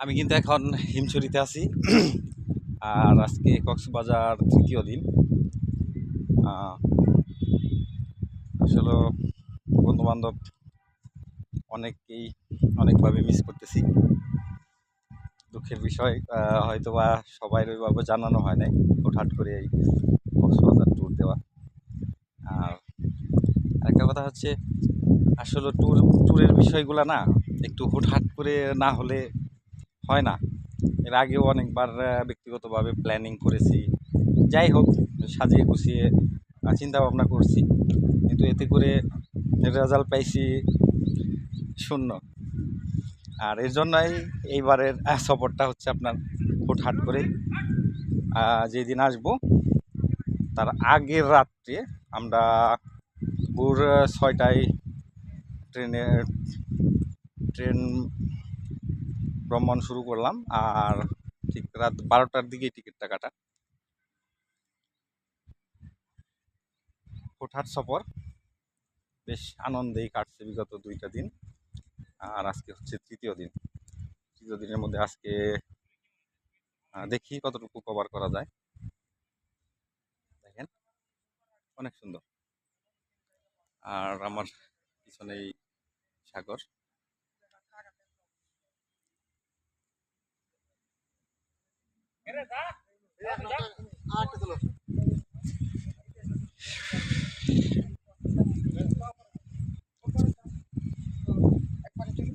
আমি কিন্তু এখন হিমছড়িতে আছি। আর আজকে কক্সবাজার তৃতীয় দিন। আহ, আসলে বন্ধু বান্ধব অনেককেই অনেকভাবে মিস করতেছি। দুঃখের বিষয়, হয়তো বা সবাই ওইভাবে জানানো হয় নাই হুটহাট করে এই কক্সবাজার ট্যুর দেওয়া। আর একটা কথা হচ্ছে, আসলে ট্যুরের বিষয়গুলো না একটু হুটহাট করে না হলে হয় না। এর আগেও অনেকবার ব্যক্তিগতভাবে প্ল্যানিং করেছি। যাই হোক, সাজিয়ে গুছিয়ে চিন্তা ভাবনা করছি, কিন্তু এতে করে রেজাল্ট পাইছি শূন্য। আর এর জন্যই এইবারের সফরটা হচ্ছে আপনার হুটহাট করে। যেদিন আসবো তার আগের রাত্রে আমরা ভোর 6টায় ট্রেনে ট্রেন ভ্রমণ শুরু করলাম। আর ঠিক রাত 12টার দিকেই টিকিটটা কাটা। হুটহাট সফর বেশ আনন্দেই কাটছে বিগত 2টা দিন। আর আজকে হচ্ছে তৃতীয় দিন। তৃতীয় দিনের মধ্যে আজকে দেখি কতটুকু কভার করা যায়। দেখেন, অনেক সুন্দর। আর আমার পিছনেই সাগর।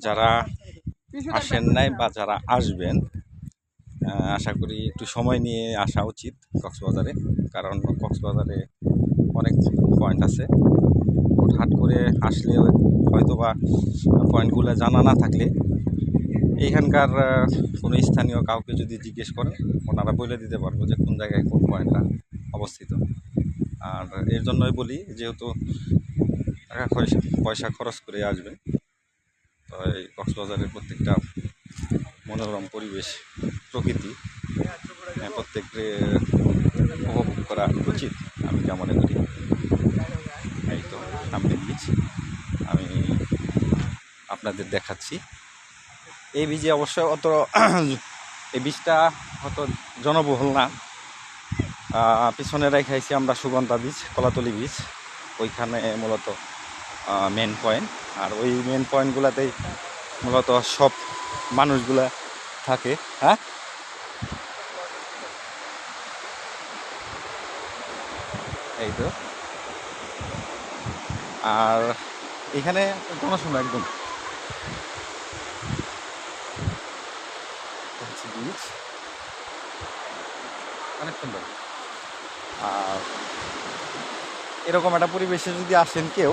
যারা আসেন নাই বা যারা আসবেন, আশা করি একটু সময় নিয়ে আসা উচিত কক্সবাজারে। কারণ কক্সবাজারে অনেক পয়েন্ট আছে। হুটহাট করে আসলে হয়তো বা পয়েন্টগুলো জানা না থাকলে এইখানকার কোনো স্থানীয় কাউকে যদি জিজ্ঞেস করেন, ওনারা বলে দিতে পারবো যে কোন জায়গায় কোন পয়েন্টটা অবস্থিত। আর এর জন্যই বলি, যেহেতু টাকা পয়সা খরচ করে আসবেন, তো এই কক্সবাজারের প্রত্যেকটা মনোরম পরিবেশ, প্রকৃতি প্রত্যেককে উপভোগ করা উচিত, আমি যা মনে করি। এই তো সামনে বিচ, আমি আপনাদের দেখাচ্ছি। এই বিচে অবশ্য অত এই বীজটা অত জনবহুল না। পিছনে রেখেছি আমরা সুগন্ধা বীজ, কলাতলি বীজ। ওইখানে মূলত মেন পয়েন্ট। আর ওই মেন পয়েন্টগুলোতেই মূলত সব মানুষগুলা থাকে। হ্যাঁ, এই তো। আর এখানে জনশূন্য একদম। বীজ অনেক সুন্দর। আর এরকম একটা পরিবেশে যদি আসেন কেউ,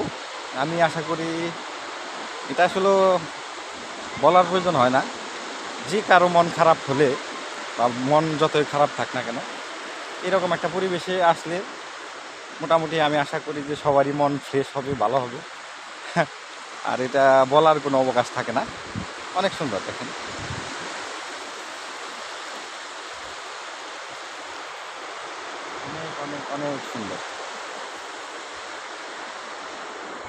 আমি আশা করি এটা আসলে বলার প্রয়োজন হয় না, যে কারো মন খারাপ হলে বা মন যতই খারাপ থাক না কেন, এরকম একটা পরিবেশে আসলে মোটামুটি আমি আশা করি যে সবারই মন ফ্রেশ হবে, ভালো হবে। আর এটা বলার কোনো অবকাশ থাকে না। অনেক সুন্দর, দেখেন, অনেক অনেক অনেক সুন্দর।